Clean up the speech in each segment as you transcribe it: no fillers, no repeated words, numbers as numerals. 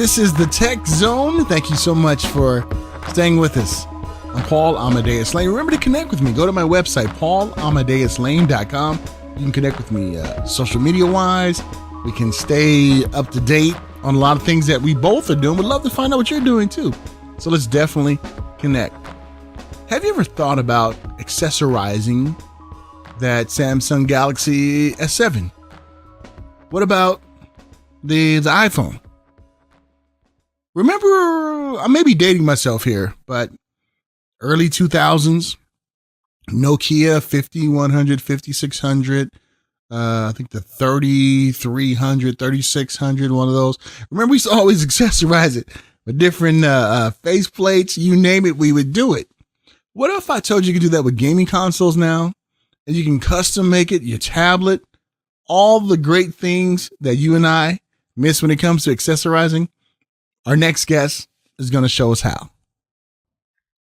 This is the Tech Zone. Thank you so much for staying with us. I'm Paul Amadeus Lane. Remember to connect with me. Go to my website, paulamadeouslane.com. You can connect with me social media-wise. We can stay up to date on a lot of things that we both are doing. We'd love to find out what you're doing, too. So let's definitely connect. Have you ever thought about accessorizing that Samsung Galaxy S7? What about the iPhone? Remember, I may be dating myself here, but early 2000s, Nokia 5100, 5600, I think the 3300, 3600, one of those. Remember, we used to always accessorize it with different face plates, you name it, we would do it. What if I told you could do that with gaming consoles now? And you can custom make it, your tablet, all the great things that you and I miss when it comes to accessorizing. Our next guest is going to show us how.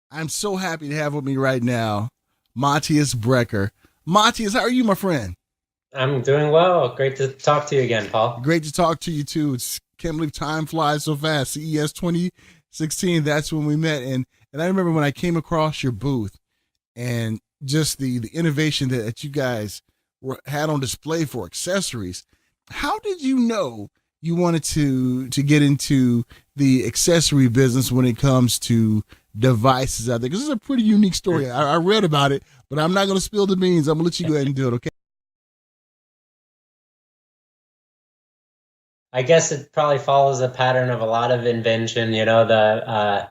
I'm so happy to have with me right now, Matias Brecker. Matias, how are you, my friend? I'm doing well. Great to talk to you again, Paul. Great to talk to you, too. Can't believe time flies so fast. CES 2016, that's when we met. And I remember when I came across your booth and just the innovation that you guys had on display for accessories. How did you know you wanted to get into the accessory business when it comes to devices out there? Because it's a pretty unique story. I read about it, but I'm not going to spill the beans. I'm going to let you go ahead and do it, okay? I guess it probably follows the pattern of a lot of invention. You know, the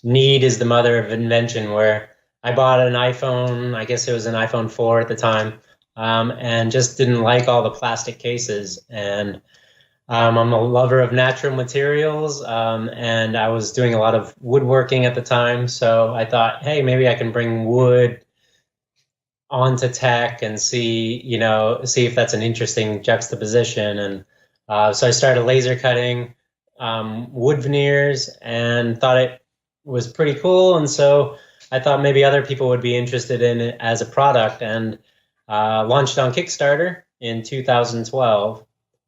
need is the mother of invention, where I bought an iPhone, I guess it was an iPhone 4 at the time, and just didn't like all the plastic cases. And I'm a lover of natural materials, and I was doing a lot of woodworking at the time. So I thought, hey, maybe I can bring wood onto tech and see if that's an interesting juxtaposition. And so I started laser cutting wood veneers and thought it was pretty cool. And so I thought maybe other people would be interested in it as a product, and launched on Kickstarter in 2012.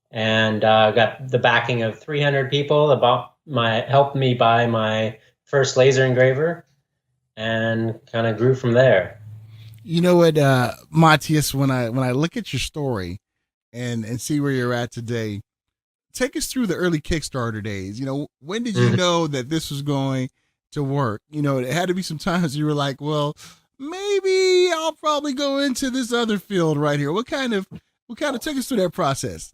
And got the backing of 300 people helped me buy my first laser engraver, and kind of grew from there. You know what, Matias, when I look at your story and see where you're at today, take us through the early Kickstarter days. You know, when did you know that this was going to work? You know, it had to be some times you were like, well, maybe I'll probably go into this other field right here. What kind of took us through that process?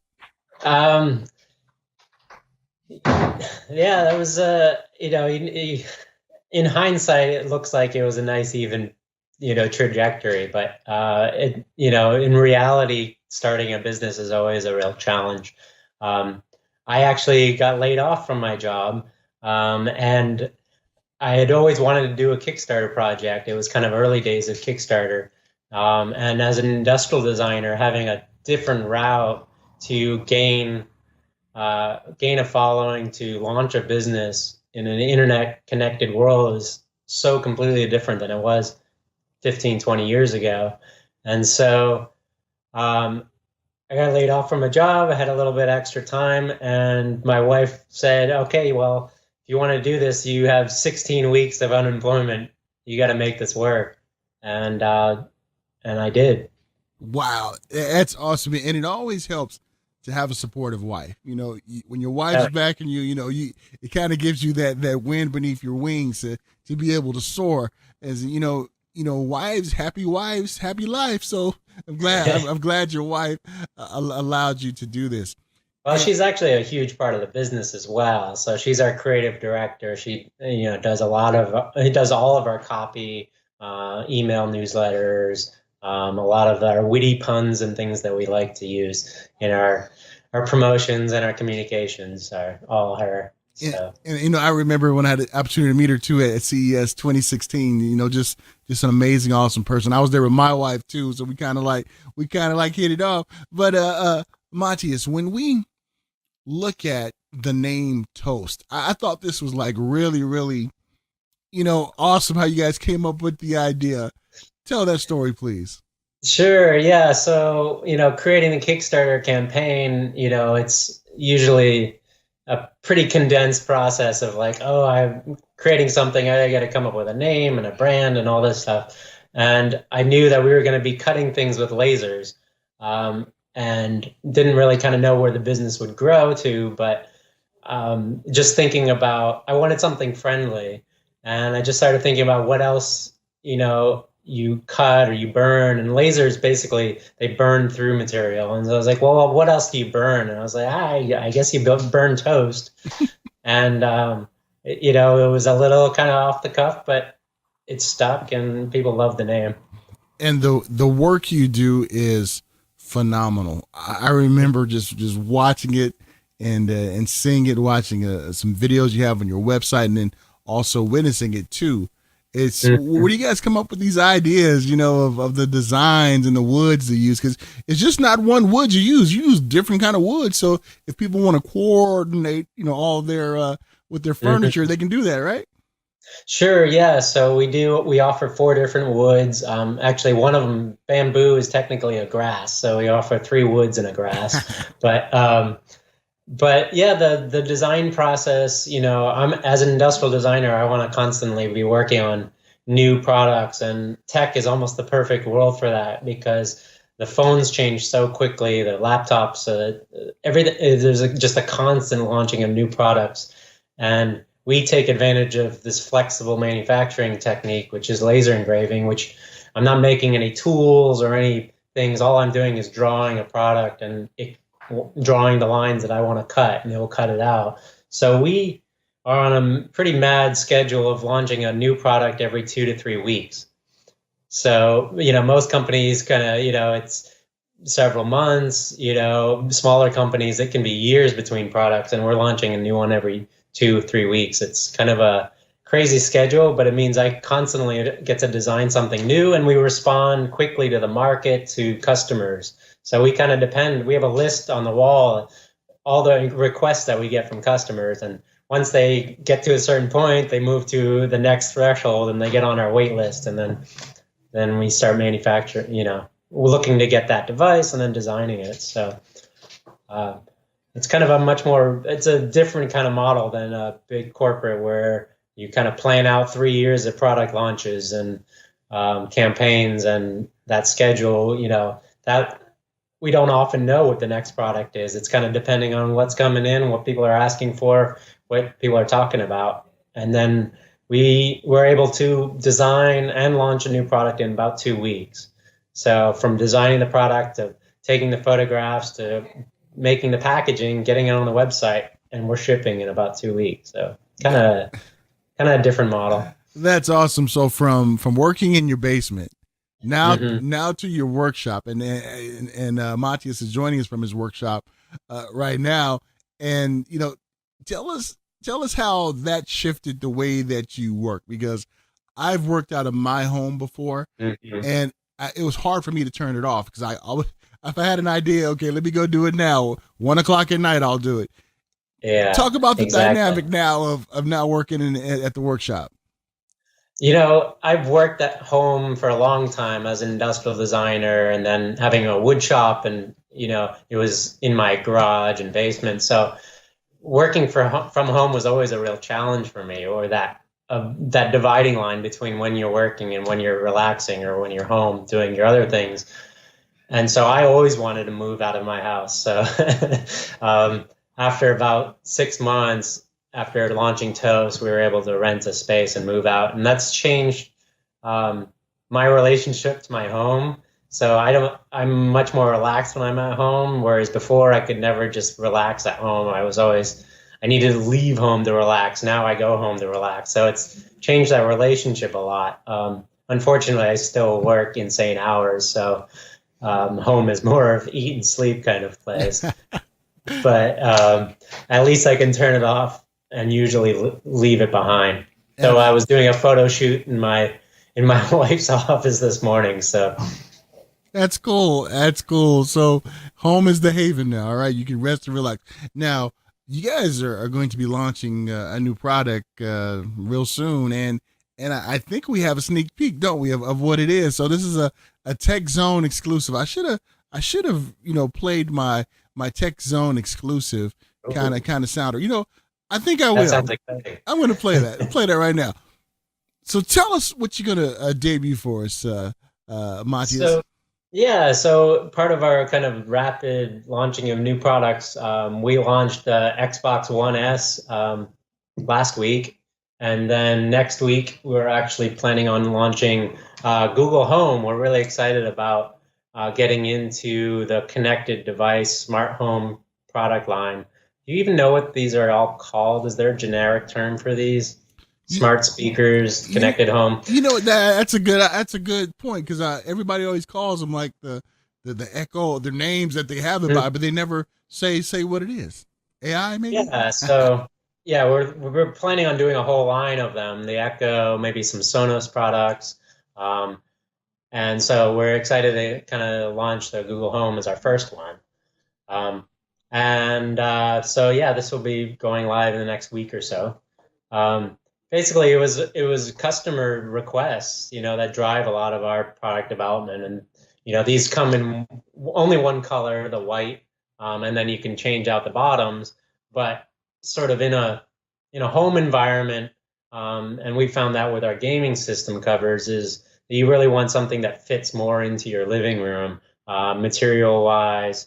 Yeah, that was, in hindsight, it looks like it was a nice, even, trajectory. But, in reality, starting a business is always a real challenge. I actually got laid off from my job, and I had always wanted to do a Kickstarter project. It was kind of early days of Kickstarter. And as an industrial designer, having a different route to gain a following, to launch a business in an internet connected world is so completely different than it was 15, 20 years ago. And so I got laid off from a job. I had a little bit extra time, and my wife said, okay, well, if you want to do this, you have 16 weeks of unemployment. You got to make this work. And I did. Wow. That's awesome. And it always helps to have a supportive wife. You know, when your wife's backing you, it kind of gives you that wind beneath your wings to be able to soar. As wives, happy life. So I'm glad your wife allowed you to do this. Well, she's actually a huge part of the business as well. So she's our creative director. She, does all of our copy, email newsletters, a lot of our witty puns and things that we like to use in our promotions and our communications are all her. So. And I remember when I had the opportunity to meet her too at CES 2016. Just an amazing, awesome person. I was there with my wife too, so we kind of like hit it off. But Matias, when we look at the name Toast, I thought this was like really, really, awesome how you guys came up with the idea. Tell that story, please. Sure. Yeah. So, creating the Kickstarter campaign, it's usually, a pretty condensed process of like, oh, I'm creating something. I got to come up with a name and a brand and all this stuff. And I knew that we were going to be cutting things with lasers, and didn't really kind of know where the business would grow to. But just thinking about, I wanted something friendly, and I just started thinking about what else, you cut or you burn, and lasers basically they burn through material. And so I was like, well, what else do you burn? And I was like, I guess you burn toast. And it was a little kind of off the cuff, but it stuck, and people love the name. And the work you do is phenomenal. I remember just watching it and seeing it, watching some videos you have on your website, and then also witnessing it too. It's where do you guys come up with these ideas, of the designs and the woods you use? Because it's just not one wood you use. You use different kind of wood. So if people want to coordinate, all their with their furniture, they can do that, right? Sure, yeah. So we offer four different woods. Actually, one of them, bamboo, is technically a grass. So we offer three woods and a grass. But yeah, the design process, I'm as an industrial designer, I want to constantly be working on new products, and tech is almost the perfect world for that because the phones change so quickly, the laptops, everything, just a constant launching of new products. And we take advantage of this flexible manufacturing technique, which is laser engraving, which I'm not making any tools or any things. All I'm doing is drawing a product and drawing the lines that I want to cut, and it will cut it out. So we are on a pretty mad schedule of launching a new product every 2 to 3 weeks. So, most companies kind of, it's several months, smaller companies, it can be years between products, and we're launching a new one every 2 3 weeks. It's kind of a crazy schedule, but it means I constantly get to design something new, and we respond quickly to the market, to customers. So we kind of depend, we have a list on the wall, all the requests that we get from customers. And once they get to a certain point, they move to the next threshold and they get on our wait list. And then we start manufacturing, we're looking to get that device and then designing it. So it's kind of it's a different kind of model than a big corporate where you kind of plan out 3 years of product launches and campaigns and that schedule, that we don't often know what the next product is. It's kind of depending on what's coming in, what people are asking for, what people are talking about. And then we were able to design and launch a new product in about 2 weeks. So from designing the product to taking the photographs to making the packaging, getting it on the website, and we're shipping in about 2 weeks. So kind of a different model. That's awesome. So from working in your basement now to your workshop, and Matias is joining us from his workshop right now, and tell us how that shifted the way that you work, because I've worked out of my home before, and it was hard for me to turn it off because if I had an idea, okay, let me go do it now. 1 o'clock at night, I'll do it. Yeah. Talk about the exactly. dynamic now of now working at the workshop. I've worked at home for a long time as an industrial designer, and then having a wood shop, and it was in my garage and basement. So working from home was always a real challenge for me, or that dividing line between when you're working and when you're relaxing, or when you're home doing your other things. And so I always wanted to move out of my house. So after about 6 months after launching Toast, we were able to rent a space and move out. And that's changed my relationship to my home. So I'm much more relaxed when I'm at home, whereas before I could never just relax at home. I needed to leave home to relax. Now I go home to relax. So it's changed that relationship a lot. Unfortunately, I still work insane hours. So home is more of eat and sleep kind of place. But at least I can turn it off and usually leave it behind. So I was doing a photo shoot in my wife's office this morning. So that's cool. That's cool. So home is the haven now. All right, you can rest and relax. Now you guys are going to be launching a new product real soon, and I think we have a sneak peek, don't we, of what it is. So this is a Tech Zone exclusive. I should have played my Tech Zone exclusive kind of sounder. I think I That will. sounds exciting. I'm going to play that. Play that right now. So tell us what you're going to debut for us, Matias. So, yeah, so part of our kind of rapid launching of new products, we launched the Xbox One S last week. And then next week, we're actually planning on launching Google Home. We're really excited about getting into the connected device, smart home product line. Do you even know what these are all called? Is there a generic term for these? Smart speakers, connected home. That's a good point, because everybody always calls them like the Echo, their names that they have it by, but they never say what it is. AI, maybe. Yeah. So yeah, we're planning on doing a whole line of them. The Echo, maybe some Sonos products, and so we're excited to kind of launch the Google Home as our first one. So yeah, this will be going live in the next week or so. Basically, it was customer requests, that drive a lot of our product development, and these come in only one color, the white, and then you can change out the bottoms. But sort of in a home environment, and we found that with our gaming system covers, is that you really want something that fits more into your living room, material wise,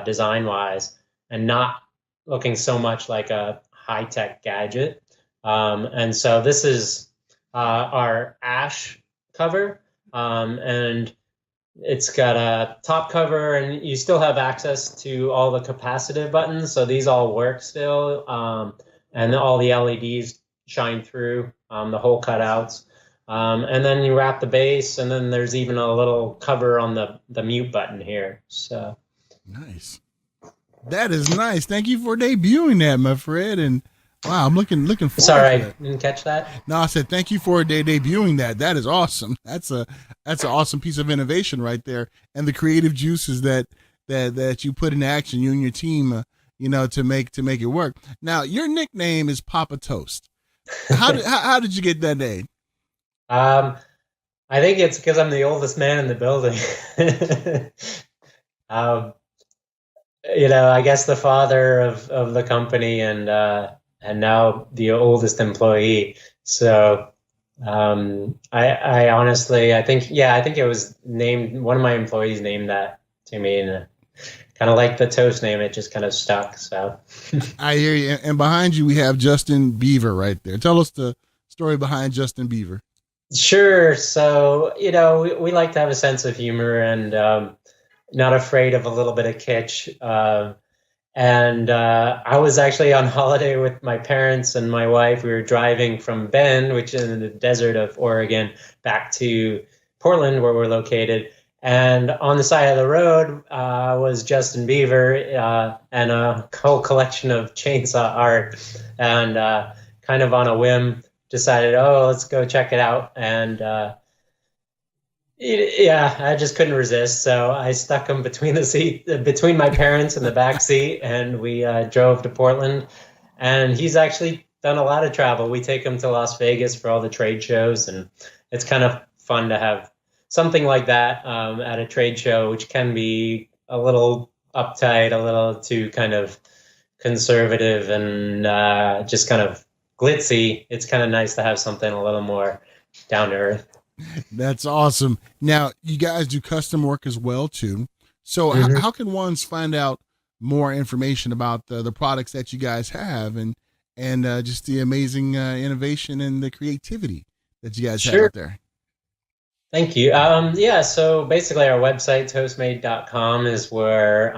design wise, and not looking so much like a high tech gadget. And so this is our ash cover, and it's got a top cover, and you still have access to all the capacitive buttons. So these all work still, and all the LEDs shine through the hole cutouts. And then you wrap the base, and then there's even a little cover on the mute button here. So nice. That is nice. Thank you for debuting that, my friend. And wow, I'm looking forward. Sorry, to that. Didn't catch that. No, I said thank you for debuting that. That is awesome. That's an awesome piece of innovation right there, and the creative juices that you put in action, you and your team, to make it work. Now, your nickname is Papa Toast. How did you get that name? I think it's because I'm the oldest man in the building. I guess the father of the company, and now the oldest employee. So I honestly, I think it was named, one of my employees named that to me, and kind of like the toast name, it just kind of stuck. So I hear you. And behind you, we have Justin Beaver right there. Tell us the story behind Justin Beaver. Sure. So, we like to have a sense of humor, and not afraid of a little bit of kitsch. I was actually on holiday with my parents and my wife. We were driving from Bend, which is in the desert of Oregon, back to Portland, where we're located. And on the side of the road was Justin Beaver and a whole collection of chainsaw art. And kind of on a whim, decided, let's go check it out. And yeah, I just couldn't resist. So I stuck him between between my parents and the back seat, and we drove to Portland. And he's actually done a lot of travel. We take him to Las Vegas for all the trade shows, and it's kind of fun to have something like that at a trade show, which can be a little uptight, a little too kind of conservative, and just kind of glitzy. It's kind of nice to have something a little more down to earth. That's awesome. Now, you guys do custom work as well, too. So how can ones find out more information about the products that you guys have, and just the amazing innovation and the creativity that you guys have out there? Thank you. Yeah, so basically our website, toastmade.com, is where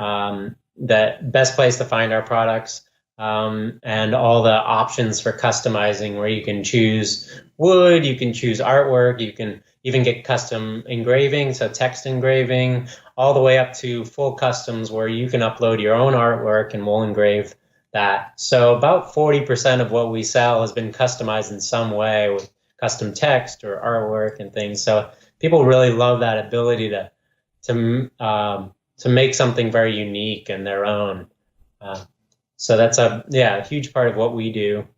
the best place to find our products, and all the options for customizing, where you can choose wood, you can choose artwork, you can even get custom engraving, so text engraving, all the way up to full customs where you can upload your own artwork and we'll engrave that. So about 40% of what we sell has been customized in some way with custom text or artwork and things. So people really love that ability to make something very unique and their own. So that's a huge part of what we do,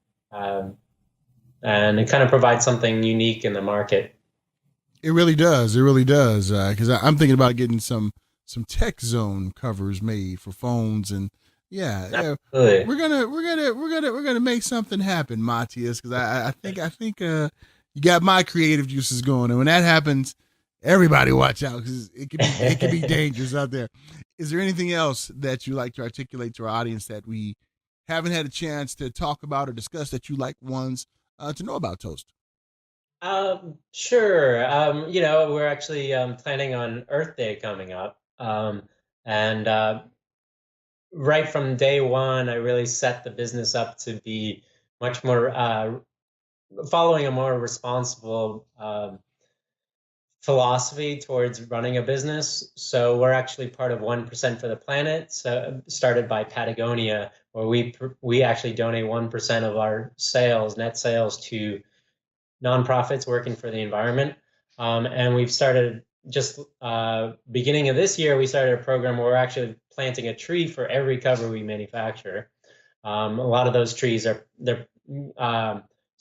and it kind of provides something unique in the market. It really does. It really does. Because I'm thinking about getting some Tech Zone covers made for phones, and Yeah. Absolutely. We're gonna make something happen, Matias, because I think you got my creative juices going, and when that happens, everybody watch out, because it could be dangerous out there. Is there anything else that you like to articulate to our audience that we haven't had a chance to talk about or discuss that you like ones to know about Toast? Sure. We're actually planning on Earth Day coming up. And right from day one, I really set the business up to be much more following a more responsible philosophy towards running a business. So we're actually part of 1% for the Planet, so started by Patagonia, where we actually donate 1% of our net sales to nonprofits working for the environment. And we've started just beginning of this year, we started a program where we're actually planting a tree for every cover we manufacture. A lot of those trees so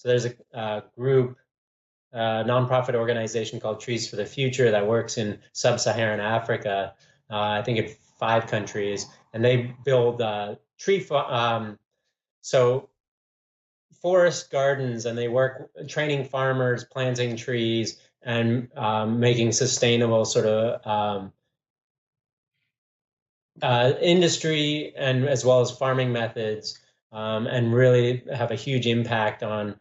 there's a group, nonprofit organization called Trees for the Future that works in sub-Saharan Africa, I think in 5 countries, and they build so forest gardens, and they work training farmers, planting trees, and making sustainable sort of industry, and as well as farming methods, and really have a huge impact on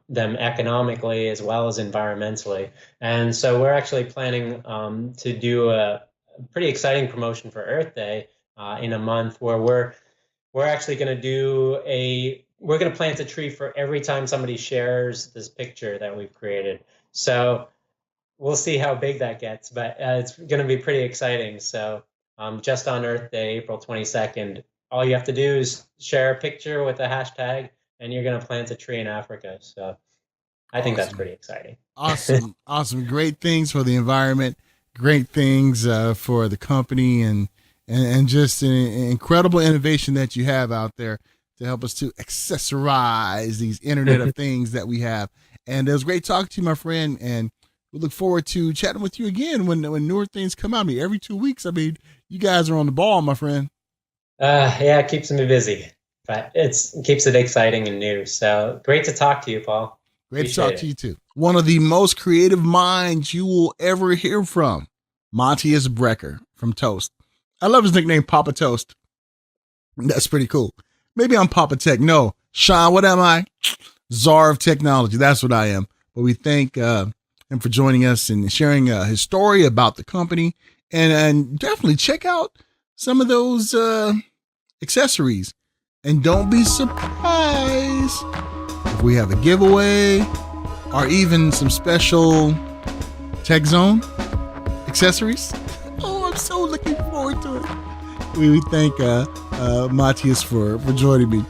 them economically as well as environmentally. And so we're actually planning to do a pretty exciting promotion for Earth Day in a month, where we're actually going to we're going to plant a tree for every time somebody shares this picture that we've created. So we'll see how big that gets, but it's going to be pretty exciting. So just on Earth Day, April 22nd, all you have to do is share a picture with a hashtag, and you're going to plant a tree in Africa. So I think that's pretty exciting. Awesome. Great things for the environment, great things for the company, and just an incredible innovation that you have out there to help us to accessorize these Internet of Things that we have. And it was great talking to you, my friend, and we look forward to chatting with you again when newer things come out. I mean, every 2 weeks, I mean, you guys are on the ball, my friend. Yeah, it keeps me busy, but it keeps it exciting and new. So great to talk to you, Paul. Great to talk to you too. One of the most creative minds you will ever hear from, Matias Brecker from Toast. I love his nickname, Papa Toast. That's pretty cool. Maybe I'm Papa Tech. No, Sean, what am I? Czar of technology. That's what I am. But we thank him for joining us and sharing his story about the company. And definitely check out some of those accessories. And don't be surprised if we have a giveaway or even some special Tech Zone accessories. Oh, I'm so looking forward to it. We thank Matias for joining me.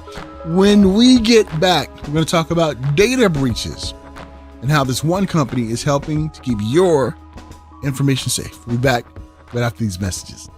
When we get back, we're going to talk about data breaches and how this one company is helping to keep your information safe. We'll be back right after these messages.